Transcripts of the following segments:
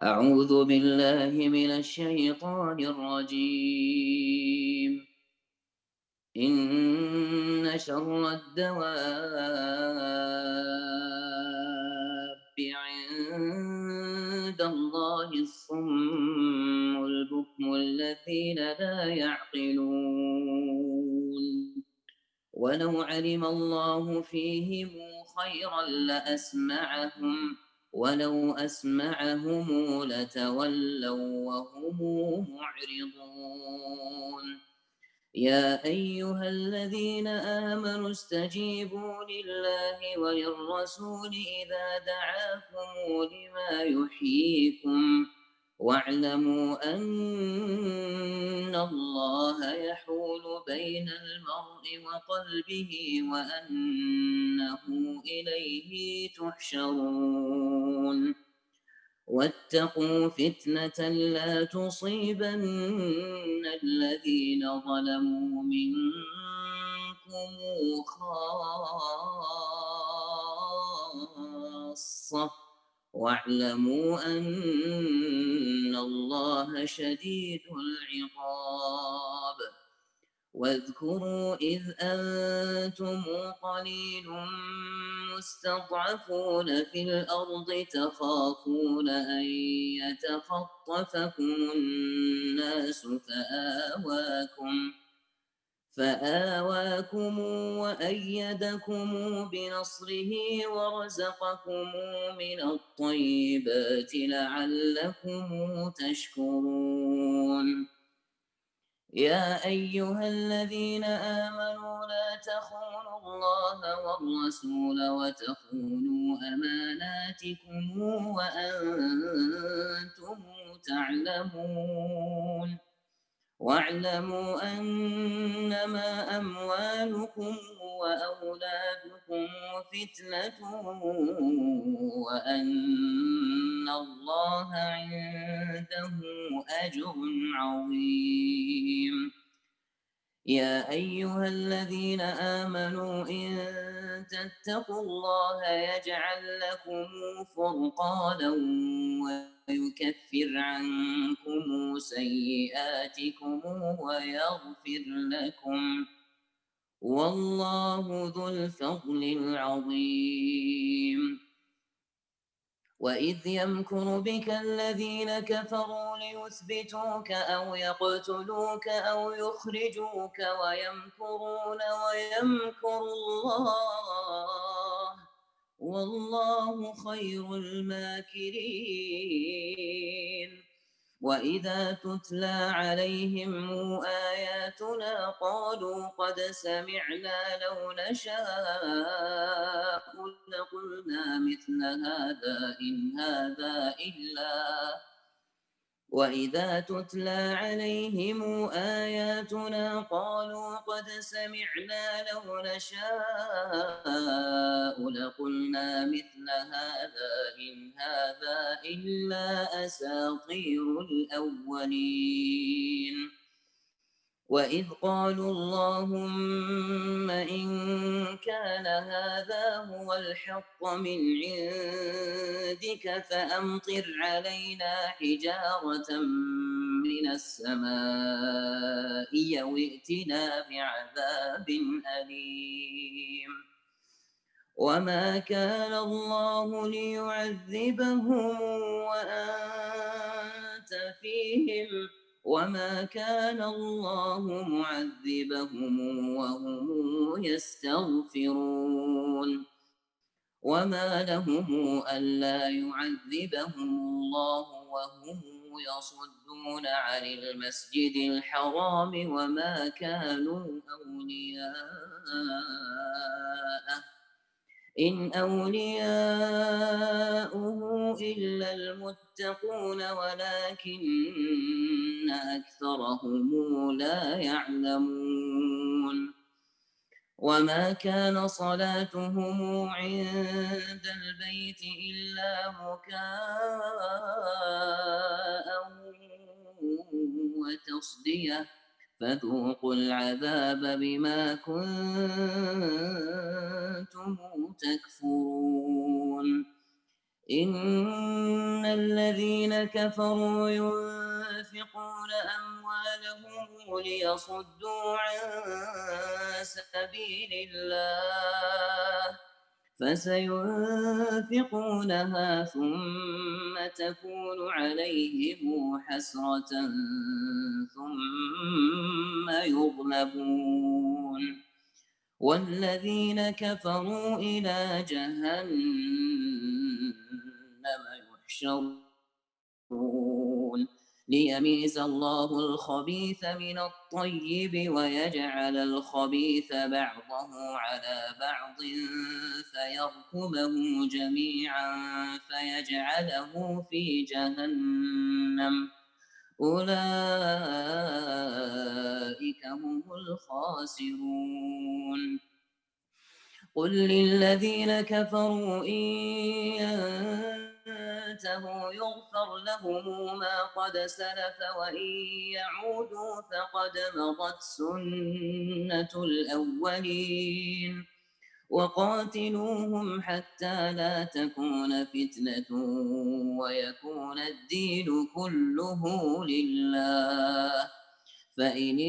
أعوذ بالله من الشيطان الرجيم. إن شر الدواب عند الله الصم البكم الذين لا يعقلون. ولو علم الله فيهم خيرا لأسمعهم، ولو أسمعهم لتولوا وهم معرضون. يا أيها الذين آمنوا استجيبوا لله وللرسول إذا دعاكم لما يحييكم، واعلموا أن الله يحول بين المرء وقلبه وأنه إليه تحشرون. واتقوا فتنة لا تصيبن الذين ظلموا منكم خاصة، واعلموا أن الله شديد العقاب. واذكروا إذ أنتم قليل مستضعفون في الأرض تخافون أن يتخطفكم الناس فآواكم وأيدكم بنصره ورزقكم من الطيبات لعلكم تشكرون. يا أيها الذين آمنوا لا تخونوا الله والرسول وتخونوا أماناتكم وأنتم تعلمون. واعلموا أنما أموالكم وأولادكم فتنة وأن الله عنده أجر عظيم. يا أيها الذين آمنوا إن تتقوا الله يجعل لكم فرقانا ويكفر عنكم سيئاتكم ويغفر لكم، والله ذو الفضل العظيم. وإذ يمكر بك الذين كفروا ليثبتوك أو يقتلوك أو يخرجوك ويمكرون ويمكر الله، والله خير الماكرين. وإذا تتلى عليهم آياتنا قالوا قد سمعنا لو نشاء لقلنا مثل هذا إن هذا إلا وإذا تتلى عليهم آياتنا قالوا قد سمعنا لو نشاء لقلنا مثل هذا إن هذا إلا أساطير الأولين. وإذ قالوا اللهم إن كان هذا هو الحق من عندك فأمطر علينا حجارة من السماء أو ائتنا بعذاب أليم. وما كان الله ليعذبهم وأنت فيهم، وما كان الله معذبهم وهم يستغفرون. وما لهم ألا يعذبهم الله وهم يصدون عن المسجد الحرام وما كانوا أولياءه إن أولياؤه إلا المتقون ولكن أكثرهم لا يعلمون. وما كان صلاتهم عند البيت إلا مكاء وتصدية فذوقوا العذاب بما كنتم تكفرون. إن الذين كفروا ينفقون أموالهم ليصدوا عن سبيل الله فسينفقونها ثم تكون عليهم حسرة ثم يغلبون والذين كفروا إلى جهنم يحشرون ليميز الله الخبيث من الطيب ويجعل الخبيث بعضه على بعض فيركمه جميعا فيجعله في جهنم أولئك هم الخاسرون قل للذين كفروا إن ينتهوا يغفر لهم ما قد سلف وإن يعودوا فقد مضت سنة الأولين وقاتلوهم حتى لا تكون فتنة ويكون الدين كله لله فإن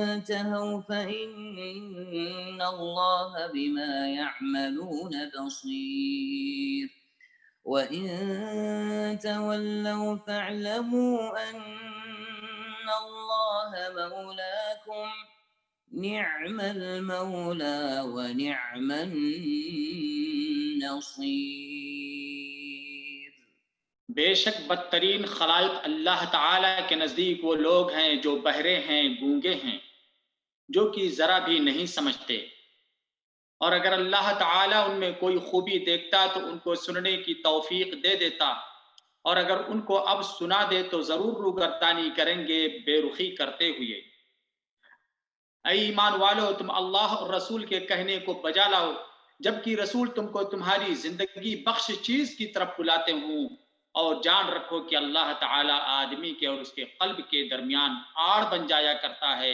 انتهوا فإن الله بما يعملون بصير وإن تولوا فاعلموا أن الله مولاكم نعم المولى ونعم النصير بے شک بدترین خلائق اللہ تعالیٰ کے نزدیک وہ لوگ ہیں جو بہرے ہیں، گونگے ہیں، جو کہ ذرا بھی نہیں سمجھتے، اور اگر اللہ تعالیٰ ان میں کوئی خوبی دیکھتا تو ان کو سننے کی توفیق دے دیتا، اور اگر ان کو اب سنا دے تو ضرور روگردانی کریں گے بے رخی کرتے ہوئے۔ اے ایمان والو، تم اللہ اور رسول کے کہنے کو بجا لاؤ جبکہ رسول تم کو تمہاری زندگی بخش چیز کی طرف بلاتے ہوں، اور جان رکھو کہ اللہ تعالیٰ آدمی کے اور اس کے قلب کے درمیان آڑ بن جایا کرتا ہے،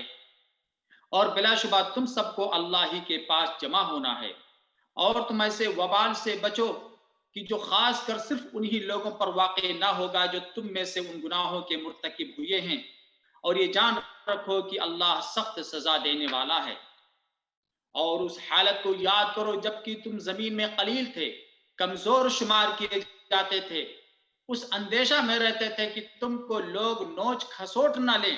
اور بلا شبہ تم سب کو اللہ ہی کے پاس جمع ہونا ہے۔ اور تم ایسے وبال سے بچو کہ جو خاص کر صرف انہی لوگوں پر واقع نہ ہوگا جو تم میں سے ان گناہوں کے مرتکب ہوئے ہیں، اور یہ جان رکھو کہ اللہ سخت سزا دینے والا ہے۔ اور اس حالت کو یاد کرو جبکہ تم زمین میں قلیل تھے، کمزور شمار کیے جاتے تھے، اس اندیشہ میں رہتے تھے کہ تم کو لوگ نوچ کھسوٹ نہ لیں،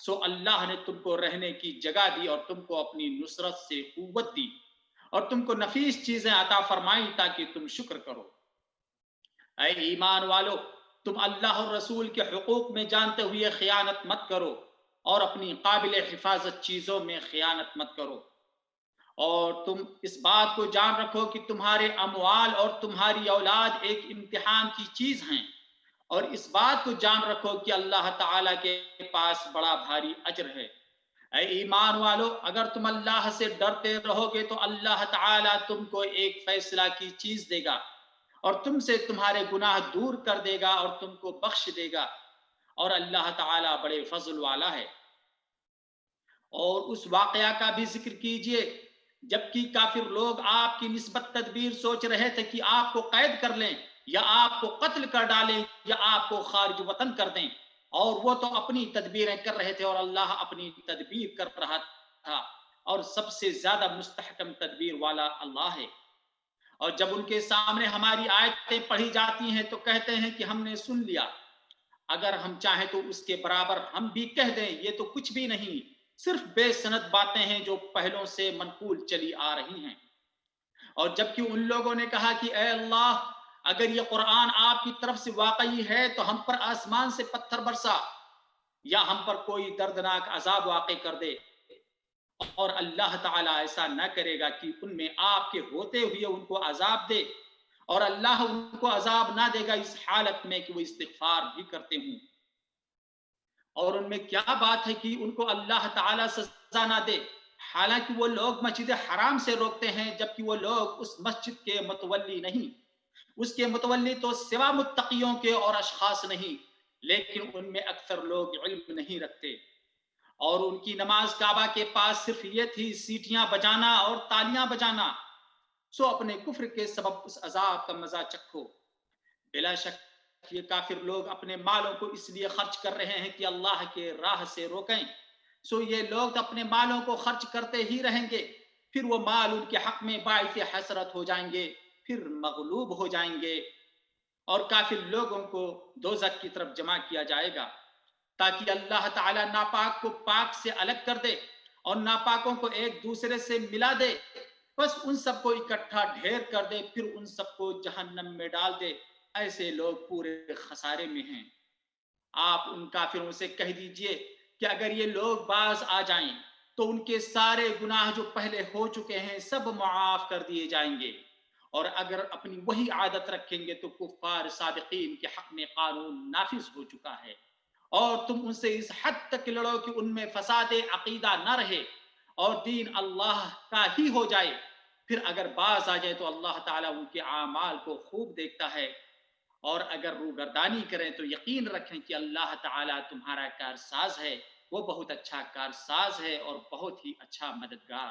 سو اللہ نے تم کو رہنے کی جگہ دی اور تم کو اپنی نصرت سے قوت دی، اور تم کو نفیس چیزیں عطا فرمائی تاکہ تم شکر کرو۔ اے ایمان والو، تم اللہ اور رسول کے حقوق میں جانتے ہوئے خیانت مت کرو، اور اپنی قابل حفاظت چیزوں میں خیانت مت کرو، اور تم اس بات کو جان رکھو کہ تمہارے اموال اور تمہاری اولاد ایک امتحان کی چیز ہیں، اور اس بات کو جان رکھو کہ اللہ تعالیٰ کے پاس بڑا بھاری اجر ہے۔ اے ایمان والو، اگر تم اللہ سے ڈرتے رہو گے تو اللہ تعالیٰ تم کو ایک فیصلہ کی چیز دے گا، اور تم سے تمہارے گناہ دور کر دے گا اور تم کو بخش دے گا، اور اللہ تعالیٰ بڑے فضل والا ہے۔ اور اس واقعہ کا بھی ذکر کیجئے جبکہ کافر لوگ آپ کی نسبت تدبیر سوچ رہے تھے کہ آپ کو قید کر لیں یا آپ کو قتل کر ڈالیں یا آپ کو خارج وطن کر دیں، اور وہ تو اپنی تدبیریں کر رہے تھے اور اللہ اپنی تدبیر کر رہا تھا، اور سب سے زیادہ مستحکم تدبیر والا اللہ ہے۔ اور جب ان کے سامنے ہماری آیتیں پڑھی جاتی ہیں تو کہتے ہیں کہ ہم نے سن لیا، اگر ہم چاہیں تو اس کے برابر ہم بھی کہہ دیں یہ تو کچھ بھی نہیں، صرف بے سند باتیں ہیں جو پہلوں سے منقول چلی آ رہی ہیں۔ اور جبکہ ان لوگوں نے کہا کہ اے اللہ، اگر یہ قرآن آپ کی طرف سے واقعی ہے تو ہم پر آسمان سے پتھر برسا یا ہم پر کوئی دردناک عذاب واقع کر دے، اور اللہ تعالیٰ ایسا نہ کرے گا کہ ان میں آپ کے ہوتے ہوئے ان کو عذاب دے، اور اللہ ان کو عذاب نہ دے گا اس حالت میں کہ وہ استغفار بھی کرتے ہوں۔ اور ان میں کیا بات ہے کہ ان کو اللہ تعالیٰ سزا نہ دے، حالانکہ وہ لوگ مسجد حرام سے روکتے ہیں جبکہ وہ لوگ اس مسجد کے متولی نہیں، اس کے متولی تو سوا متقیوں کے اور اشخاص نہیں، لیکن ان میں اکثر لوگ علم نہیں رکھتے۔ اور ان کی نماز کعبہ کے پاس صرف یہ تھی سیٹیاں بجانا اور تالیاں بجانا، سو اپنے کفر کے سبب اس عذاب کا مزہ چکھو۔ بلا شک یہ کافر لوگ اپنے مالوں کو اس لیے خرچ کر رہے ہیں کہ اللہ کے راہ سے روکیں، سو یہ لوگ تو اپنے مالوں کو خرچ کرتے ہی رہیں گے، پھر وہ مال ان کے حق میں باعث حسرت ہو جائیں گے، پھر مغلوب ہو جائیں گے، اور کافر لوگوں کو دوزخ کی طرف جمع کیا جائے گا تاکہ اللہ تعالی ناپاک کو پاک سے الگ کر دے اور ناپاکوں کو ایک دوسرے سے ملا دے، بس ان سب کو اکٹھا ڈھیر کر دے، پھر ان سب کو جہنم میں ڈال دے۔ ایسے لوگ پورے خسارے میں ہیں۔ آپ ان کافروں سے کہہ دیجئے کہ اگر یہ لوگ باز آ جائیں تو ان کے سارے گناہ جو پہلے ہو چکے ہیں سب معاف کر دیے جائیں گے، اور اگر اپنی وہی عادت رکھیں گے تو کفار سابقین کے حق میں قانون نافذ ہو چکا ہے، اور تم ان سے اس حد تک لڑو کہ ان میں فساد عقیدہ نہ رہے اور دین اللہ کا ہی ہو جائے، پھر اگر باز آ جائے تو اللہ تعالیٰ ان کے اعمال کو خوب دیکھتا ہے، اور اگر روگردانی کریں تو یقین رکھیں کہ اللہ تعالیٰ تمہارا کارساز ہے، وہ بہت اچھا کارساز ہے اور بہت ہی اچھا مددگار۔